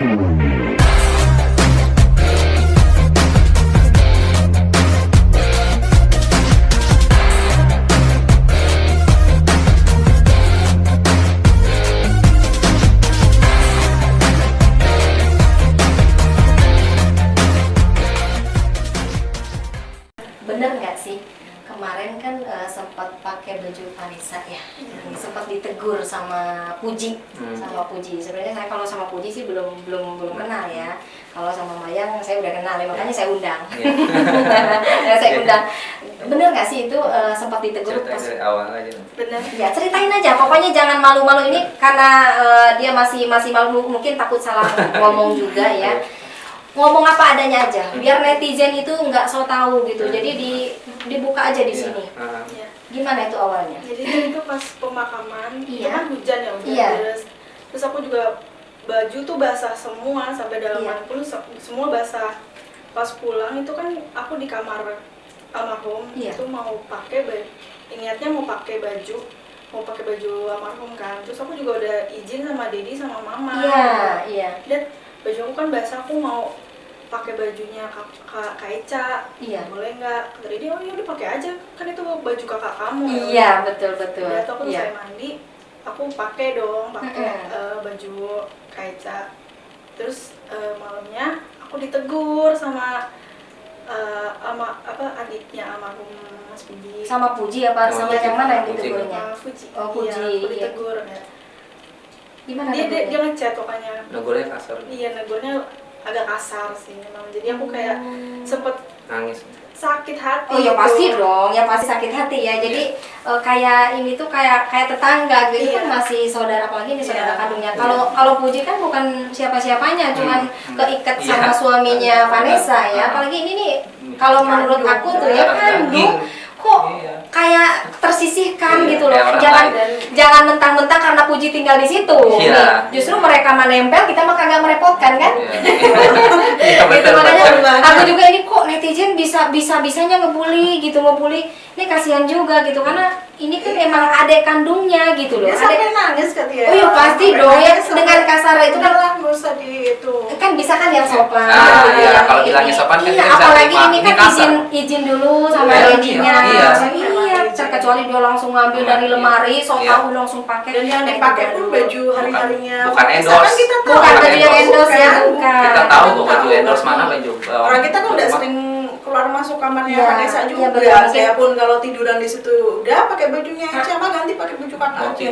Bener nggak sih, kemarin kan sempat pakai baju Vanessa ya, sempat ditegur sama Puji, Sebenarnya saya kalau sama Puji sih belum kenal ya. Kalau sama Mayang saya udah kenal ya, makanya saya undang. Saya undang. Bener nggak sih itu sempat ditegur? Ceritain dari awal aja. Bener. Ya ceritain aja, pokoknya jangan malu-malu ini karena dia masih malu, mungkin takut salah ngomong juga ya. Ngomong apa adanya aja, biar netizen itu nggak so tahu gitu. Jadi dibuka aja di sini. Gimana itu awalnya? Jadi itu pas pemakaman, itu kan hujan ya, hujan deras. Terus aku juga baju tuh basah semua sampai dalaman pun semua basah. Pas pulang itu kan aku di kamar almarhum itu mau pakai niatnya mau pakai baju almarhum kan. Terus aku juga udah izin sama Dedi sama Mama. Dan baju aku kan basah, aku mau pakai bajunya Kak Eca, boleh nggak? Kata dia, oh iya udah pakai aja, kan itu baju kakak kamu. Iya betul. Udah tuh aku selesai mandi, aku pakai baju Kak Eca. Terus malamnya aku ditegur sama adiknya almarhum Mas Puji. Sama Puji apa sama yang mana yang ditegurnya? Puji. Oh Puji. Iya, aku ditegur ya. Gimana? Dia ngechat pokoknya. Negurnya kasar. Iya, negurnya agak kasar sih memang. Jadi aku kayak sempet nangis. Sakit hati. Oh ya pasti dong, ya pasti sakit hati ya. Jadi kayak ini tuh kayak tetangga gitu kan, masih saudara, apalagi ini saudara kandungnya. Kalau Puji kan bukan siapa-siapanya, cuman keikat sama suaminya Vanessa ya. Apalagi ini nih kalau menurut aku tuh ya kandung kok kayak tersisihkan gitu loh. Jangan mentang-mentang karena Puji tinggal di situ. Nih, justru mereka menempel, kita mah kagak merepotkan kan? Gitu, makanya aku juga ini kok netizen bisa-bisanya ngebully. Ini kasihan juga gitu, karena ini kan emang adik kandungnya gitu loh. Sampai nangis katanya. Oh iya pasti dong ya, dengan kasar itu kan nggak usah di itu. Kan bisa kan yang sopan. Kalau bilangnya sopan kan bisa. Apalagi ini kan izin dulu sama dedinya. Iya, terkecuali dia langsung ngambil dari lemari, tahu langsung pakai. Dan yang dipakai pun baju hari-harinya. Bukan endorse. Bukan baju yang endorse ya, bukan. Kita tahu kok baju endorse mana baju. Orang kita kan udah sering keluar masuk kamarnya Vanessa juga. Saya pun kalau tiduran di situ udah pakai bajunya aja, mah ganti pakai baju kakak aja.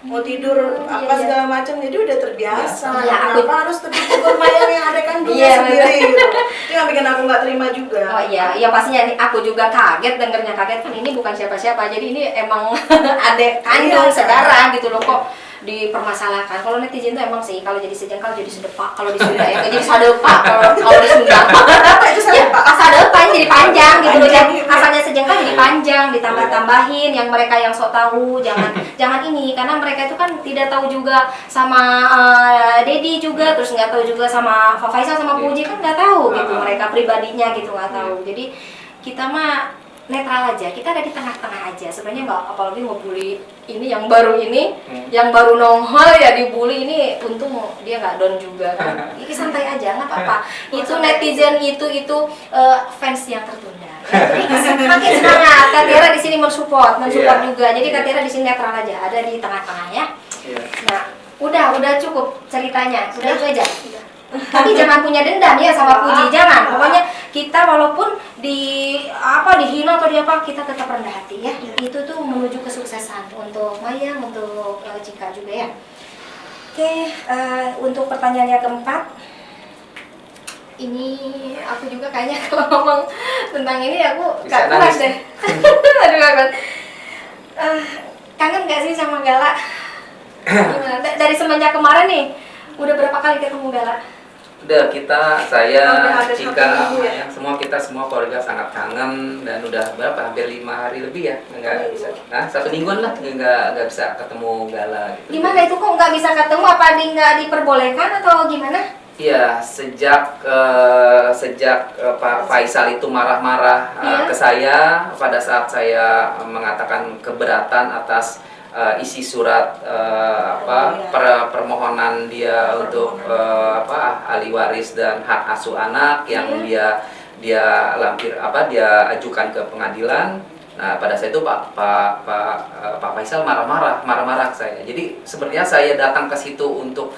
Mau tidur apa segala macam, jadi udah terbiasa. Kenapa harus tegur Mayang yang ada kandungnya sendiri gitu. Itu yang bikin aku nggak terima juga. Oh iya pastinya nih, aku juga kaget dengernya, kaget kan ini bukan siapa-siapa, jadi ini emang adek kandung saudara gitu loh, kok dipermasalahkan. Kalau netizen tuh emang sih kalau jadi sejengkal jadi sedepak, kalau di Sunda ya jadi sadepak, kalau di Sunda apa itu sadepak? Sadepak jadi panjang gitu loh, asalnya sejengkal jadi panjang, ditambah-tambahin yang mereka yang sok tahu, jangan ini, karena mereka itu kan tidak tahu juga sama Dedi juga, terus nggak tahu juga sama Faisal sama Puji, kan nggak tahu gitu mereka pribadinya gitu, nggak tahu. Jadi kita mah netral aja, kita ada di tengah-tengah aja. Sebenarnya nggak, apalagi ngebully ini yang baru yang baru nongol ya dibully ini, untung dia nggak down juga kan. Ini santai aja, nggak apa-apa. Itu netizen itu fans yang tertunda. Jadi makin semangat. Kak Tiara di sini mensupport juga. Jadi Kak Tiara di sini netral aja, ada di tengah-tengah ya. Nah, udah cukup ceritanya, sudah itu aja. Tapi jangan punya dendam ya sama Puji, jangan. Pokoknya kita walaupun dihina atau kita tetap rendah hati ya. Itu tuh menuju kesuksesan untuk Mayang, untuk Cika juga ya. Oke, untuk pertanyaan yang keempat, ini aku juga kayaknya kalau ngomong tentang ini aku gak kuat deh. Aduh kangen. Kangen gak sih sama Gala? Gimana? Dari semenjak kemarin nih, udah berapa kali ketemu Gala? Udah, saya, Cika, semua keluarga sangat kangen, dan udah hampir 5 hari lebih ya nggak bisa. Nah, 1 mingguan lah nggak bisa ketemu Gala. Gitu. Gimana itu kok nggak bisa ketemu? Apa nggak diperbolehkan atau gimana? Iya, sejak Pak Faisal itu marah-marah ke saya pada saat saya mengatakan keberatan atas isi surat permohonan dia untuk ahli waris dan hak asuh anak yang dia dia ajukan ke pengadilan. Nah, pada saat itu Pak Faisal marah-marah ke saya. Jadi sebenarnya saya datang ke situ untuk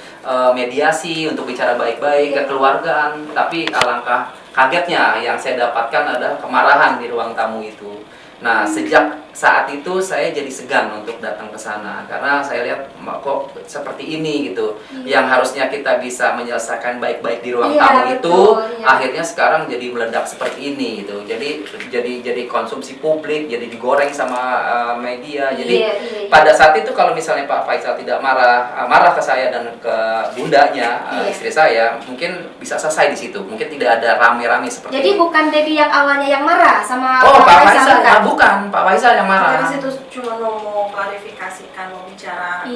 mediasi, untuk bicara baik-baik, kekeluargaan, tapi alangkah kagetnya yang saya dapatkan adalah kemarahan di ruang tamu itu. Nah, sejak saat itu saya jadi segan untuk datang ke sana karena saya lihat kok seperti ini gitu. Yang harusnya kita bisa menyelesaikan baik-baik di ruang tamu itu, akhirnya sekarang jadi meledak seperti ini gitu. Jadi konsumsi publik, jadi digoreng sama media. Jadi pada saat itu kalau misalnya Pak Faisal tidak marah ke saya dan ke bundanya, istri saya, mungkin bisa selesai di situ. Mungkin tidak ada rame-rame seperti jadi ini. bukan Dedi yang awalnya yang marah sama Pak Faisal, bukan Pak Faisal yang marah. Dari situ cuma mau klarifikasikan, mau bicara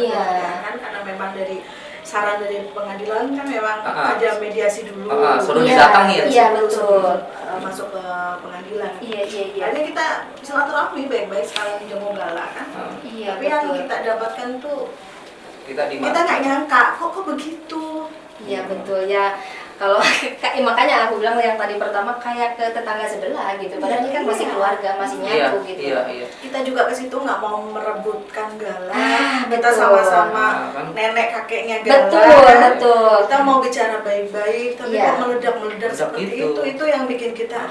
kan, karena memang dari saran dari pengadilan kan memang ada mediasi dulu. Suruh didatangin. Iya, betul. Masuk ke pengadilan. Iya. Akhirnya kita silaturahmi baik-baik sekalian di Jemo Gala kan. Iya, tapi yang kita dapatkan tuh kita nggak nyangka kok begitu. Iya, betul ya. Kalau makanya aku bilang yang tadi pertama kayak ke tetangga sebelah gitu. Padahal ini kan masih keluarga, masih nyatu gitu. Iya. Kita juga ke situ nggak mau merebutkan Gala. Kita sama-sama nenek kakeknya Gala. Betul. Kita mau bicara baik-baik, tapi kok meledak seperti itu yang bikin kita.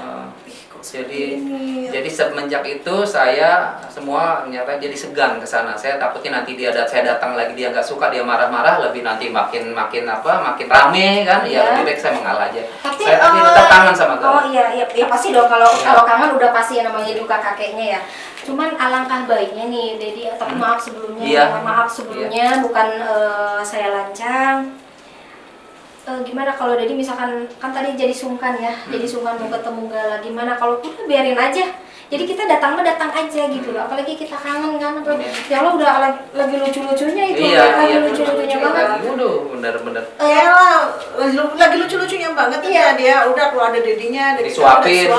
Jadi semenjak itu saya semua ternyata jadi segan ke sana. Saya takutnya nanti saya datang lagi dia nggak suka, dia marah-marah, lebih nanti makin rame kan. Ya lebih baik saya mengalah aja. Saya tapi tetap kangen sama Gala. Oh iya pasti dong kalau kangen udah pasti yang namanya duka kakeknya ya. Cuman alangkah baiknya nih Dedi, tapi maaf sebelumnya bukan saya lancang. Gimana kalau Dedi misalkan kan tadi jadi sungkan ya, jadi sungkan mau ketemu Gala, gimana kalau udah biarin aja, jadi kita datang aja gitu loh, apalagi kita kangen kan, ya Allah udah lagi lucu-lucunya itu, lagi lucu-lucunya banget. Bener-bener. Lagi lucu-lucunya banget ya dia, udah kalau ada Dedinya, Dedi disuapin.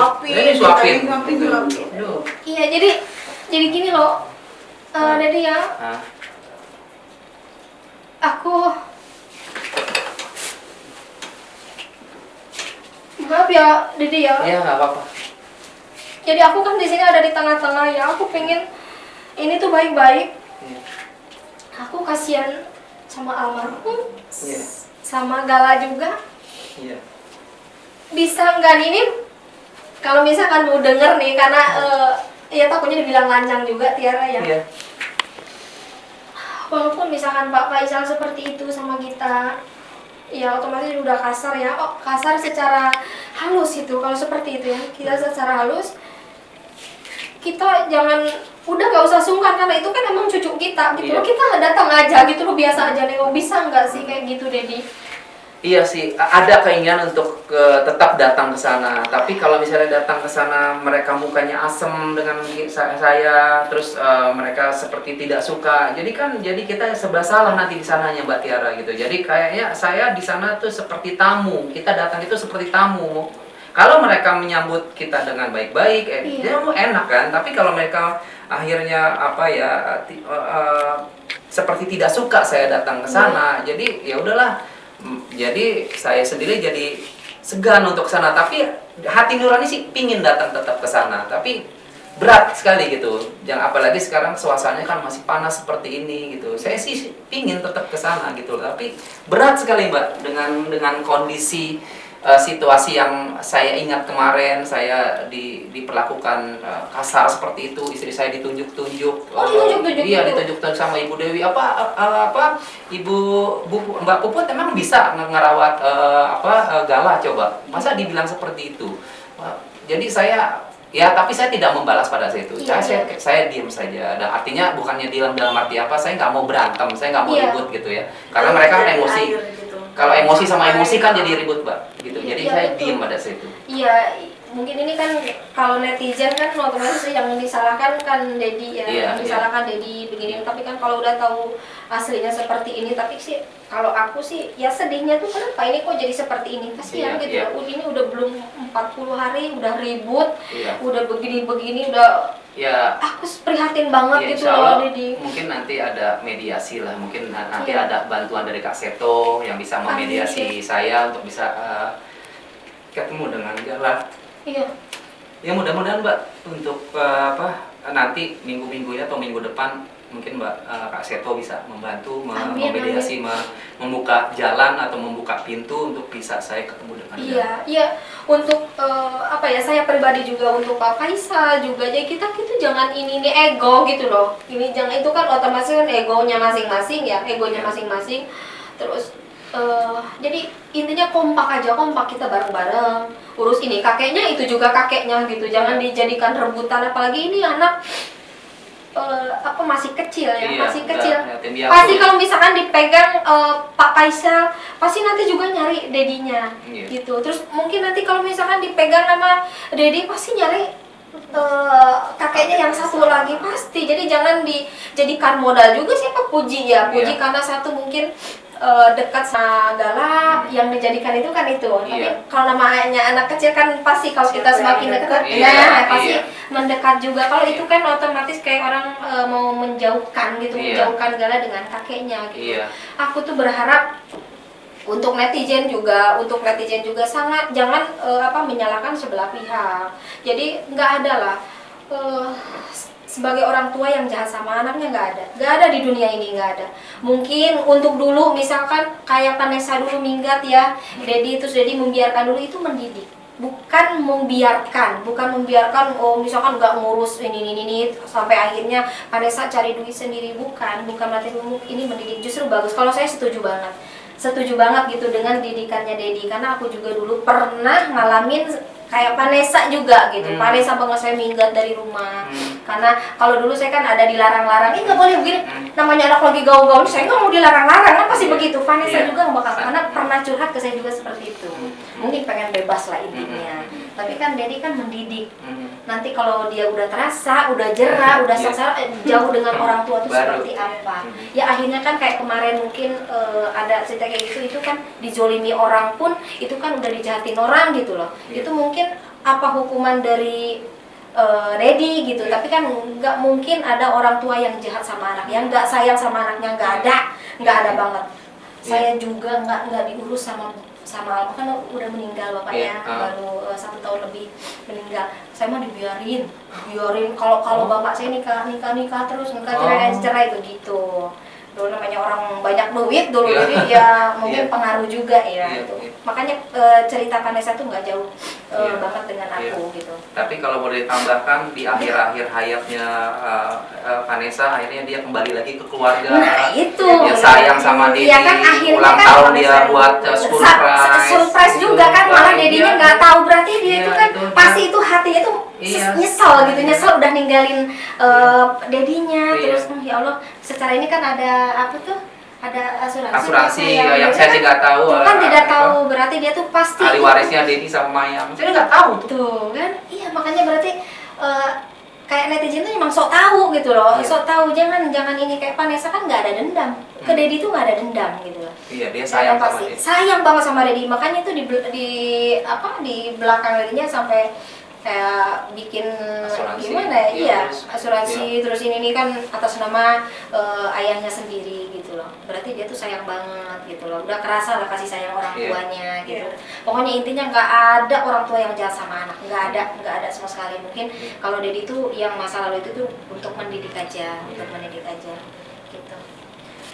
Iya jadi gini loh, Dedi ya, aku maaf ya, Dedi ya. Iya, nggak apa-apa. Jadi aku kan di sini ada di tengah-tengah ya. Aku pengen ini tuh baik-baik. Iya. Aku kasihan sama almarhum, Iya. sama Gala juga. Iya. Bisa nggak ini? Kalau misalkan mau denger nih, karena ya takutnya dibilang lancang juga Tiara ya. Iya. Walaupun misalkan Pak Faisal seperti itu sama kita, ya otomatis udah kasar ya, kasar secara halus itu. Kalau seperti itu ya, kita secara halus, kita udah nggak usah sungkan karena itu kan emang cucu kita gitu loh. Kita datang aja gitu loh, biasa aja nengok. Bisa nggak sih kayak gitu, Dedi? Iya sih, ada keinginan untuk tetap datang ke sana. Tapi kalau misalnya datang ke sana mereka mukanya asem dengan saya, terus mereka seperti tidak suka. Jadi kita serba salah nanti di sananya Mbak Tiara gitu. Jadi kayaknya saya di sana tuh seperti tamu. Kita datang itu seperti tamu. Kalau mereka menyambut kita dengan baik-baik, dia mau enak kan. Tapi kalau mereka akhirnya seperti tidak suka saya datang ke sana, jadi ya udahlah. Jadi saya sendiri jadi segan untuk ke sana, tapi hati nurani sih pingin datang tetap ke sana, tapi berat sekali gitu. Yang apalagi sekarang suasananya kan masih panas seperti ini gitu. Saya sih pingin tetap ke sana gitu, tapi berat sekali Mbak dengan kondisi situasi yang saya ingat kemarin. Saya diperlakukan kasar seperti itu, istri saya ditunjuk-tunjuk. Iya, ditunjuk-tunjuk sama Ibu Dewi. Mbak Puput emang bisa ngerawat Gala coba? Masa dibilang seperti itu? Jadi tapi saya tidak membalas pada saat itu. Saya diam saja. Dan artinya bukannya dalam arti apa, saya nggak mau berantem, saya nggak mau ribut gitu ya. Karena mereka kan emosi. Kalau emosi sama emosi kan jadi ribut Mbak. Gitu. Jadi saya diam pada saat itu. Iya, mungkin ini kan kalau netizen kan otomatis yang disalahkan kan Dedi ya, disalahkan Dedi begini. Tapi kan kalau udah tahu aslinya seperti ini, tapi sih kalau aku sih ya sedihnya tuh kenapa ini kok jadi seperti ini, kasihan gitu. Ini udah belum 40 hari udah ribut, udah begini-begini, udah Ya, aku prihatin banget ya, gitu insya loh Allah Dedi. mungkin nanti ada mediasi lah, mungkin nanti Iya. ada bantuan dari Kak Seto yang bisa memediasi saya untuk bisa ketemu dengan Gala. Iya. Ya mudah-mudahan Mbak untuk nanti minggu-minggunya atau minggu depan mungkin Mbak Kak Seto bisa membantu Amin, memediasi, membuka jalan atau membuka pintu untuk bisa saya ketemu dengan Gala. Iya, iya. Untuk saya pribadi juga untuk Pak Faisal juga, jadi kita jangan ini ego gitu loh. Ini jangan, itu kan otomatis kan egonya masing-masing ya, egonya masing-masing. Terus jadi intinya kompak aja, kompak kita bareng-bareng. Urus ini kakeknya, itu juga kakeknya gitu. Jangan dijadikan rebutan, apalagi ini anak masih kecil ya, Iya, masih kecil. Pasti Kalau misalkan dipegang Pak Faisal, pasti nanti juga nyari dedinya, Iya. gitu. Terus mungkin nanti kalau misalkan dipegang sama dedi, pasti nyari kakeknya yang satu lagi pasti. Jadi jangan dijadikan modal juga siapa Puji ya, Puji Iya. karena satu mungkin dekat sama Gala, yang dijadikan itu kan itu. Tapi Iya. kalau namanya anak kecil kan pasti kalau kita Siapa semakin yang dekat, dekat? pasti Iya. mendekat juga. Kalau itu kan otomatis kayak orang mau menjauhkan gitu, Iya. menjauhkan Gala dengan kakeknya gitu. Iya. Aku tuh berharap untuk netizen juga sangat jangan menyalahkan sebelah pihak. Jadi nggak ada lah sebagai orang tua yang jahat sama anaknya, nggak ada di dunia ini, nggak ada. Mungkin untuk dulu misalkan kayak Vanessa dulu minggat ya, Dedi membiarkan dulu, itu mendidik, bukan membiarkan misalkan nggak ngurus ini sampai akhirnya Vanessa cari duit sendiri, bukan berarti ini mendidik, justru bagus. Kalau saya setuju banget gitu dengan didikannya Dedi, karena aku juga dulu pernah ngalamin kayak Vanessa juga gitu. Vanessa banget saya minggat dari rumah. Karena kalau dulu saya kan ada dilarang-larang, nggak boleh begini. Namanya anak lagi gaul-gaul, saya nggak mau dilarang-larang, kan pasti begitu. Vanessa juga bakal, karena pernah curhat ke saya juga seperti itu. Mungkin pengen bebas lah intinya. Tapi kan Dedi kan mendidik. Nanti kalau dia udah terasa, udah jerah, udah sengsara, jauh dengan orang tua itu seperti apa? Ya akhirnya kan kayak kemarin mungkin ada cerita kayak gitu, itu kan dizolimi orang pun, itu kan udah dijahatin orang gitu loh. Itu mungkin apa hukuman dari Dedi gitu. Tapi kan nggak mungkin ada orang tua yang jahat sama anak, yang nggak sayang sama anaknya, nggak ada banget. Saya juga nggak diurus sama almarhum, kan udah meninggal bapaknya, baru 1 tahun lebih meninggal. Saya mah dibiarin kalau bapak saya nikah terus, cerai begitu. Dulu namanya orang banyak duit dulu, jadi ya mungkin pengaruh juga ya itu. Makanya cerita Vanessa tuh nggak jauh banget dengan aku gitu. Tapi kalau boleh tambahkan, di akhir-akhir hayatnya Vanessa, akhirnya dia kembali lagi ke keluarga. Nah itu Dia sayang sama Dedi. Iya kan, akhirnya ulang kan tahun dia buat surprise gitu. juga kan, malah dedinya nggak tahu, berarti dia Iya, itu kan itu dia. pasti itu hatinya tuh nyesel gitu, udah ninggalin dedinya. Iya. Terus ya Allah, secara ini kan ada ada asuransi yang saya sih nggak tahu. Tuh kan tidak tahu, berarti dia tuh pasti ahli warisnya Dedi sama Mayang, saya nggak tahu tuh kan. Iya, makanya berarti kayak netizen tuh emang sok tahu gitu loh. Iya. Sok tahu, jangan ini kayak Vanessa kan nggak ada dendam ke Dedi tuh, nggak ada dendam gitu loh. Iya, dia sayang sama Dedi. Sayang banget sama Dedi, makanya tuh di belakang Dedinya sampai kayak bikin Asuransi. gimana ya, iya Iya. asuransi. Terus ini kan atas nama ayahnya sendiri gitu loh. Berarti dia tuh sayang banget gitu loh, udah kerasa lah kasih sayang orang Iya. tuanya gitu. Pokoknya intinya nggak ada orang tua yang jahat sama anak, nggak ada sama sekali. Mungkin kalau Dedi tuh yang masa lalu itu tuh untuk mendidik aja gitu.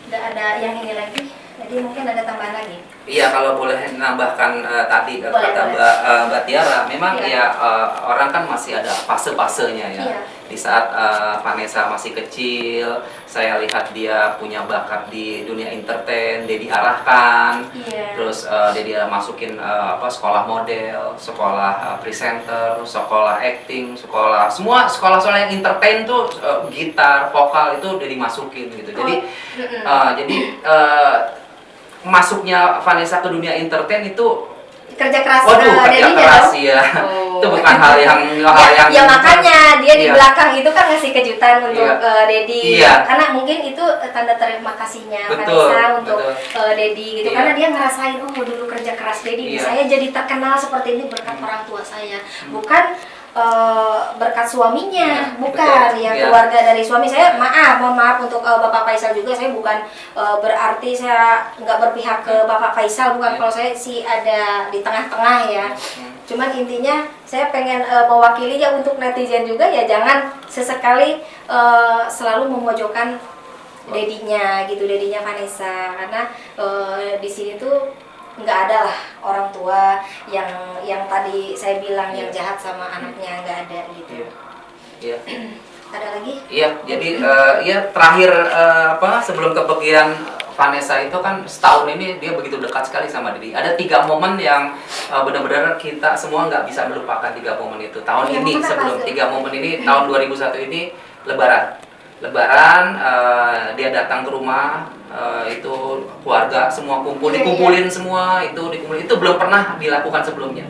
Udah ada yang ini lagi, jadi mungkin ada tambahan lagi. Iya, kalau boleh menambahkan tadi Boleh. kata Mbak Tiara, memang Iya. orang kan masih ada fase-fasenya ya. Iya. Di saat Vanessa masih kecil, saya lihat dia punya bakat di dunia entertain, dia diarahkan. Iya. Terus dia masukin sekolah model, sekolah presenter, sekolah acting, semua sekolah-sekolah yang entertain tuh gitar, vokal itu udah dimasukin gitu. Jadi masuknya Vanessa ke dunia entertain itu kerja keras. kerja Dedinya keras dong. ya. Oh. Itu bukan hal yang Ya makanya dia di Iya. belakang itu kan ngasih kejutan untuk Dedi. Iya. Karena mungkin itu tanda terima kasihnya Betul, Vanessa untuk betul. Dedi gitu. Iya. Karena dia ngerasain dulu kerja keras Dedi. Iya. Saya jadi terkenal seperti ini berkat orang tua saya. Bukan berkat suaminya, Ya, bukan betul. ya Ya. keluarga dari suami. Saya mohon maaf untuk Bapak Faisal juga, saya bukan berarti saya nggak berpihak ke Bapak Faisal, bukan. Ya. Kalau saya sih ada di tengah-tengah ya. Hmm. Cuman intinya saya pengen mewakili ya untuk netizen juga, ya jangan sesekali selalu memojokkan dedinya gitu, dedinya Vanessa, karena di sini tuh nggak ada lah orang tua yang tadi saya bilang yang jahat sama anaknya, nggak ada gitu. Iya. Ada lagi? Iya, jadi terakhir sebelum kepergian Vanessa itu kan setahun ini dia begitu dekat sekali sama Dedi. Ada 3 momen yang benar-benar kita semua nggak bisa melupakan 3 momen itu. Tahun Iya, ini momen apa sebelum itu? 3 momen ini tahun 2001 ini Lebaran dia datang ke rumah, itu keluarga semua kumpul, dikumpulin semua, itu belum pernah dilakukan sebelumnya.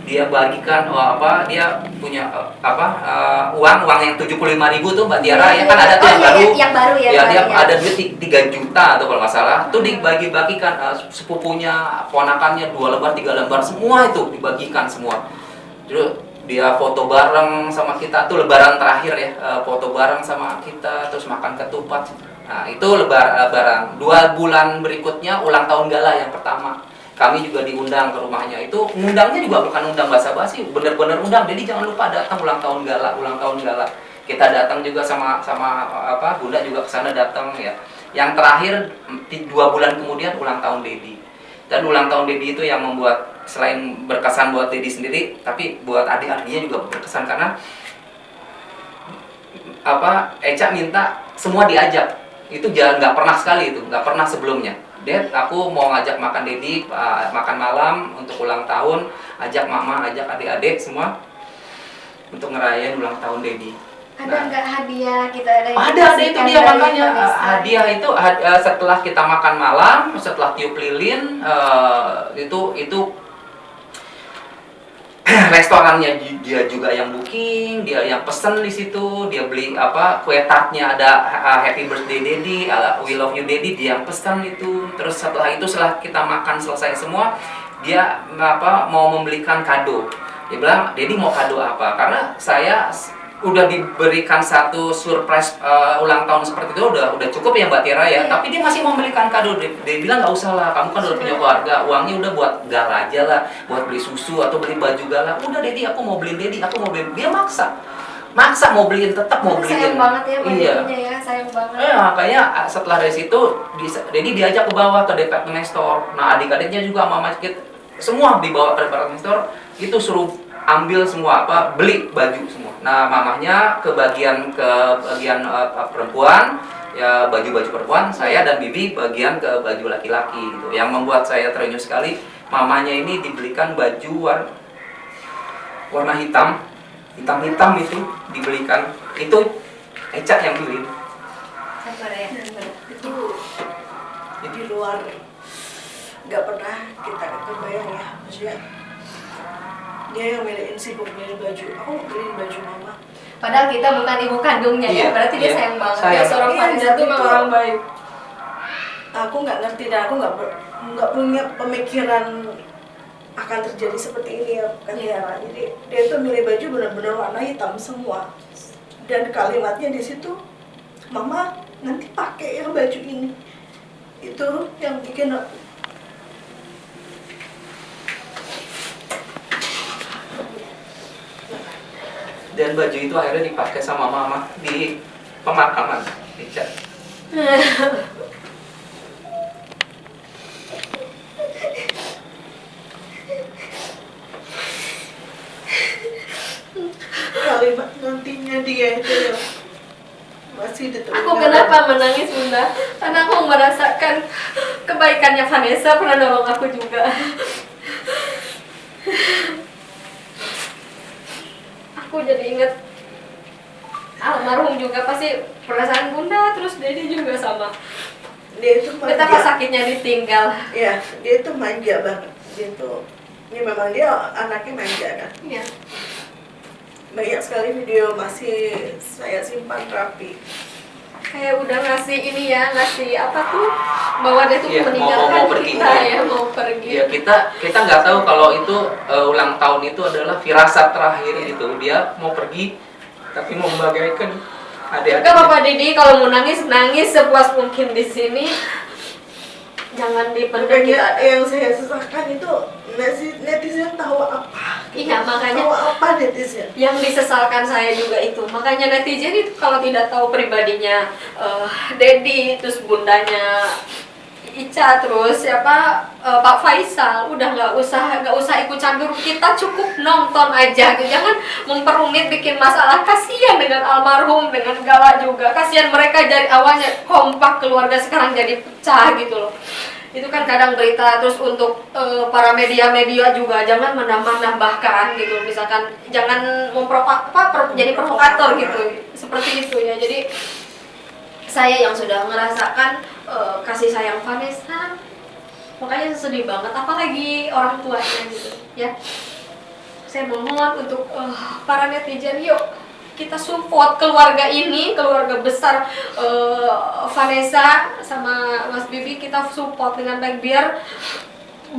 Dia bagikan dia punya uang yang 75.000 tuh Mbak Tiara ya kan, ada tuh yang baru ya, dia ada duit 3 juta atau kalau nggak salah tuh dibagi-bagikan, sepupunya, ponakannya 2 lembar 3 lembar semua itu dibagikan semua. Terus dia foto bareng sama kita tuh lebaran terakhir ya, foto bareng sama kita, terus makan ketupat. Nah itu lebaran. 2 bulan berikutnya ulang tahun gala yang pertama, kami juga diundang ke rumahnya. Itu ngundangnya juga bukan undang basa-basi, bener-bener undang. Jadi jangan lupa datang ulang tahun gala. Kita datang juga sama Bunda juga kesana datang ya. Yang terakhir 2 bulan kemudian ulang tahun Dedi. Dan ulang tahun Dedi itu yang membuat selain berkesan buat Dedi sendiri, tapi buat adik-adiknya juga berkesan karena Eca minta semua diajak. Itu jangan, nggak pernah sekali itu, nggak pernah sebelumnya. Dad, aku mau ngajak makan Dedi, makan malam untuk ulang tahun, ajak mama, ajak adik-adik semua untuk ngerayain ulang tahun Dedi. Ada nggak hadiah kita Ada itu dia makanya hadiah itu setelah kita makan malam, setelah tiup lilin, itu restorannya dia juga yang booking, dia yang pesen di situ, dia beli kue tartnya ada Happy Birthday Daddy, We Love You Daddy, dia yang pesan itu. Terus setelah kita makan selesai semua, dia mau membelikan kado. Dia bilang, Daddy mau kado apa? Karena saya udah diberikan satu surprise ulang tahun seperti itu udah cukup ya Mbak Tira ya. Tapi dia masih mau membelikan kado. Dia bilang nggak usah lah, kamu kan udah punya keluarga, uangnya udah buat gala aja lah, buat beli susu atau beli baju gala. Udah Dedi, aku mau beliin Dedi, aku mau beliin. Dia maksa mau beliin, tetap mau beliin. Sayang banget ya iya. ya, sayang banget. Makanya setelah dari situ Dedi diajak ke bawah ke department store. Nah adik-adiknya juga mama kita semua dibawa ke department store, itu suruh ambil semua beli baju semua. Nah mamahnya ke bagian perempuan ya, baju-baju perempuan, saya dan Bibi bagian ke baju laki-laki gitu. Yang membuat saya terenyuh sekali, mamanya ini dibelikan baju warna hitam itu dibelikan, itu Eca yang beliin. Itu di luar nggak pernah kita kebayang ya, maksudnya dia yang milihin, sibuk milih baju, aku beliin baju mama. Padahal kita bukan ibu kandungnya ya, berarti dia sayang banget. Dia seorang Vanessa tuh memang orang baik. Aku nggak ngerti dan aku nggak punya pemikiran akan terjadi seperti ini ya kan ya. Jadi dia tuh milih baju benar-benar warna hitam semua. Dan kalimatnya di situ, mama nanti pakai yang baju ini. Itu yang bikin aku dan baju itu akhirnya dipakai sama mama di pemakaman Eca. kalimat nantinya dia itu yang masih diterima. Aku kenapa menangis Bunda? Karena aku merasakan kebaikannya Vanessa pernah nolong aku juga. Aku jadi inget almarhum juga, pasti perasaan Bunda, terus Dedi juga sama. Dia itu manja. Betapa sakitnya ditinggal. Iya, dia itu manja banget. Dia tuh, ini memang dia anaknya manja kan. Iya. Banyak sekali video masih saya simpan rapi. kayak udah ngasih ini ya, ngasih apa tuh, bahwa dia tuh Iya, meninggalkan mau pergi. kita ya, mau pergi. Ya kita nggak tahu kalau itu ulang tahun itu adalah firasat terakhir gitu. Dia mau pergi tapi mau membahagiakan adik-adiknya. Enggak apa-apa Didi, kalau mau nangis nangis sepuas mungkin di sini. Jangan dipendam Makanya kita. yang saya susahkan itu netizen tahu apa. Iya, makanya Tahu apa netizen? yang disesalkan saya juga itu. Makanya netizen itu kalau tidak tahu pribadinya Dedi, terus bundanya Ica, terus siapa Pak Faisal, udah nggak usah ikut campur, kita cukup nonton aja gitu. Jangan memperumit bikin masalah. Kasihan dengan almarhum, dengan Gala juga, kasihan mereka dari awalnya kompak keluarga, sekarang jadi pecah gitu loh. Itu kan kadang berita. Terus untuk para media-media juga jangan menambah-nambahkan gitu, misalkan jangan jadi provokator gitu, seperti itu ya. Jadi saya yang sudah merasakan kasih sayang Vanessa, makanya sedih banget, apalagi orang tuanya gitu ya. Saya mohon untuk para netizen, yuk kita support keluarga ini, keluarga besar Vanessa sama Mas Bibi, kita support dengan baik biar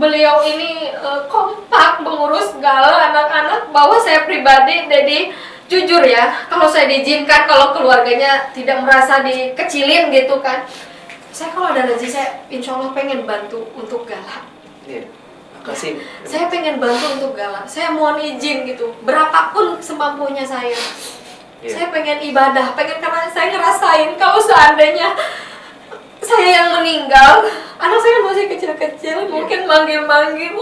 beliau ini kompak mengurus Gala, anak-anak. Bahwa saya pribadi, Dedi, jujur ya, kalau saya diizinkan, kalau keluarganya tidak merasa dikecilin gitu kan, saya kalau ada rezeki, saya insya Allah pengen bantu untuk Gala. Iya. Makasih. Saya pengen bantu untuk Gala, saya mohon izin gitu, berapapun semampunya saya. Iya. Saya pengen ibadah, karena saya ngerasain kalau seandainya saya yang meninggal, anak saya masih kecil-kecil, mungkin manggil-manggil,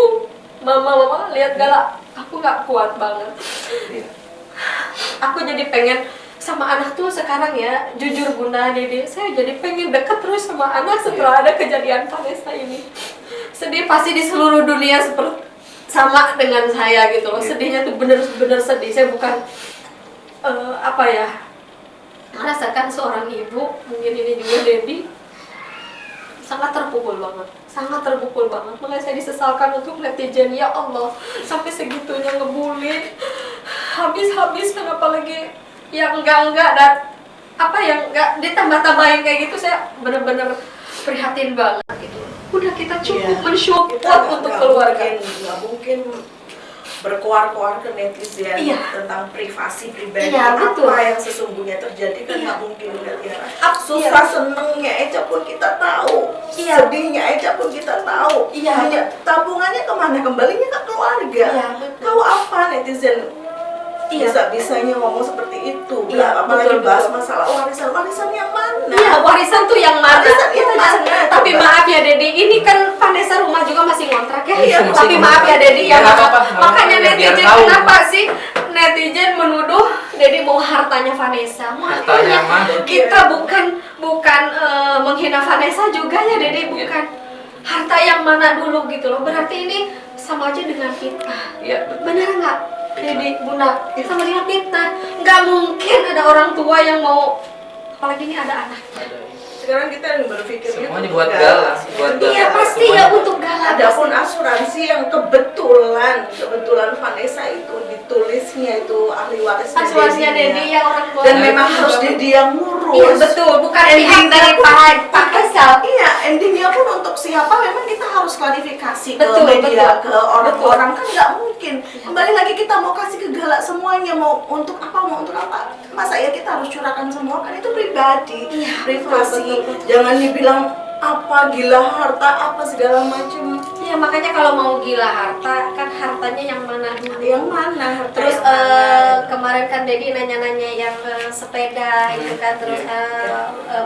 mama, lihat Gala, aku nggak kuat banget. Iya. Aku jadi pengen sama anak tuh sekarang ya, jujur Bunda Dede, saya jadi pengen deket terus sama anak setelah ada kejadian Vanessa ini. Sedih pasti di seluruh dunia seperti sama dengan saya gitu loh. Sedihnya tuh bener-bener sedih. Saya bukan merasakan seorang ibu, mungkin ini juga Dedi, sangat terpukul banget. Makanya saya disesalkan untuk netizen, ya Allah, sampai segitunya ngebully habis-habis, kenapa lagi yang enggak dan yang enggak ditambah-tambahin kayak gitu. Saya bener-bener prihatin banget gitu. Udah kita cukup mensupport untuk keluarga. Nggak mungkin berkoar-koar ke netizen tentang privasi pribadi, betul. apa yang sesungguhnya terjadi kan nggak mungkin ya. Susah senengnya Eca pun kita tahu, sedihnya Eca pun kita tahu. Hanya tabungannya kemana, kembalinya ke keluarga. Tahu apa netizen bisa-bisanya ngomong seperti itu. Apalagi bahas masalah warisan yang mana? Warisan tuh yang mana? Tapi Coba. maaf ya Dedi, ini kan Vanessa rumah juga masih ngontrak ya. Iya, masih Tapi maaf ya Dedi, Iya, ya nggak apa-apa. makanya Biar netizen tahu. kenapa sih netizen menuduh Dedi mau hartanya Vanessa? Hartanya mana? Kita bukan menghina Vanessa juga ya Dedi, bukan. Harta yang mana dulu gitu loh. Berarti ini sama aja dengan fitnah. Iya, betul. Benar nggak? Dedi, Bunda, sama dengan fitnah. Nggak mungkin ada orang tua yang mau, apalagi ini ada anak. Sekarang kita yang berpikir Semuanya buat Gala, buat Gala. Iya pasti ya, untuk Gala. Adapun asuransi yang kebetulan Vanessa itu ditulisnya itu ahli warisnya Asuransinya Dedinya. Dedi ya, orang tua. Dan memang harus Dedi yang ngurus. Iya betul, bukan pihak Endingnya dari pun- Pak Faisal. Iya, endingnya pun untuk siapa memang kita harus klarifikasi Betul, ke media, betul. ke orang Betul. orang kan nggak mungkin. Kembali lagi kita mau kasih ke Gala semuanya, mau untuk apa? Masa ya kita harus curahkan semua, kan itu pribadi, privasi. betul. Jangan dibilang apa gila harta apa segala macam. Iya makanya kalau mau gila harta, kan hartanya yang mana dulu? Yang mana harta? Terus yang mana? kemarin kan Dedi nanya-nanya yang sepeda itu kan, terus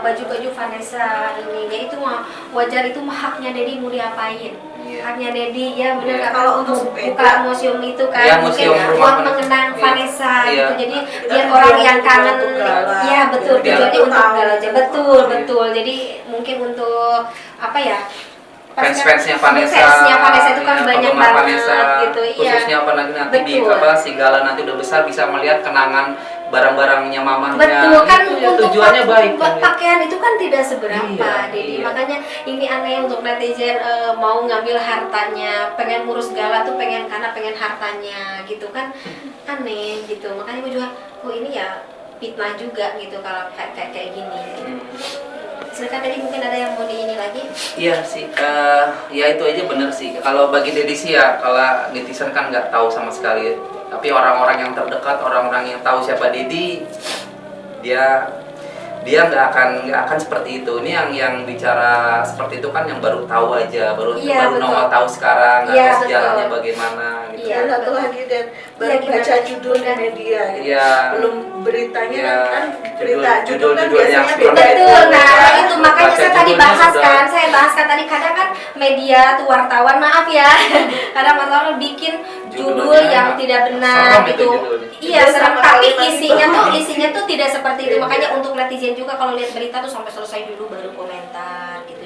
baju-baju Vanessa ini, ya itu mah wajar, itu mah haknya Dedi mau diapain? Haknya Dedi ya benar. Iya. Kalau untuk sepeda, buka museum itu kan, Iya, mungkin museum rumah buat Vanessa. mengenang Iya. Vanessa Iya. gitu. Jadi Kita biar kan orang biar yang untuk kangen, Gala. ya betul, Biar tujuannya untuk tahu. Gala aja, betul betul. Jadi mungkin untuk apa ya? Fans-fansnya Vanessa, Fansnya Vanessa itu kan ya, banyak penggemar banget Vanessa, gitu, iya. khususnya apalagi nanti di Betul. si Gala nanti udah besar bisa melihat kenangan barang-barangnya mamahnya. Betul kan, Itu ya, untuk tujuannya baik buat kan, ya. pakaian itu kan tidak seberapa, Iya, Dedi. iya. Makanya ini aneh untuk netizen mau ngambil hartanya, pengen ngurus Gala tuh karena pengen hartanya gitu kan, aneh gitu. Makanya gue juga, ini ya fitnah juga gitu kalau kayak gini. Hmm. Silakan Dedi, mungkin ada yang mau di ini lagi? Iya sih, ya itu aja bener sih. Kalau bagi Dedi sih ya, kalau netizen kan nggak tahu sama sekali. Tapi orang-orang yang terdekat, orang-orang yang tahu siapa Dedi, dia nggak akan seperti itu. Ini yang bicara seperti itu kan yang baru tahu aja, baru Iya, betul. nongol tahu sekarang, nggak Iya, tahu sejarahnya betul. bagaimana gitu. Iya, Dan satu betul. lagi dan baru Iya, gimana? baca judul di media gitu. Iya. Belum beritanya Iya. kan berita judul kan Judul-judul yang biasanya seperti beda. Betul, nah itu makanya Baca saya tadi judulnya bahas sudah. kan, saya bahas kan tadi kadang kan media tuh wartawan, maaf ya, kadang wartawan bikin judul Judulnya yang tidak benar serem itu gitu. judulnya. Iya, Judul serem, sama tapi kalimat isinya tuh tidak seperti itu. Iya. Makanya untuk netizen juga kalau lihat berita tuh sampai selesai dulu baru komentar gitu.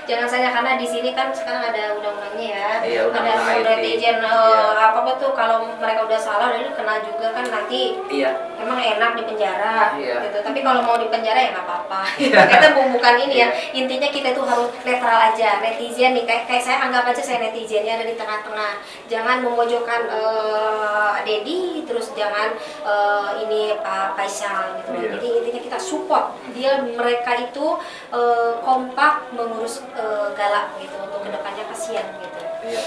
Jangan saja karena di sini kan sekarang ada undang-undangnya ya. Iya, Ada undang-undang IT. netizen Iya. apa tuh kalau mereka udah salah udah itu kena juga kan nanti. Iya. Emang enak di penjara Iya. gitu. Tapi kalau mau di penjara ya nggak apa-apa. Iya. Kita bukan ini ya. Iya. Intinya kita itu harus netral aja. Netizen nih kayak saya anggap aja saya netizen ya, ada di tengah-tengah. Jangan memojokkan Dedi, terus jangan ini Pak Faisal gitu. Iya. Jadi intinya kita support mereka itu kompak mengurus galak gitu untuk kedepannya kasihan gitu. Iya.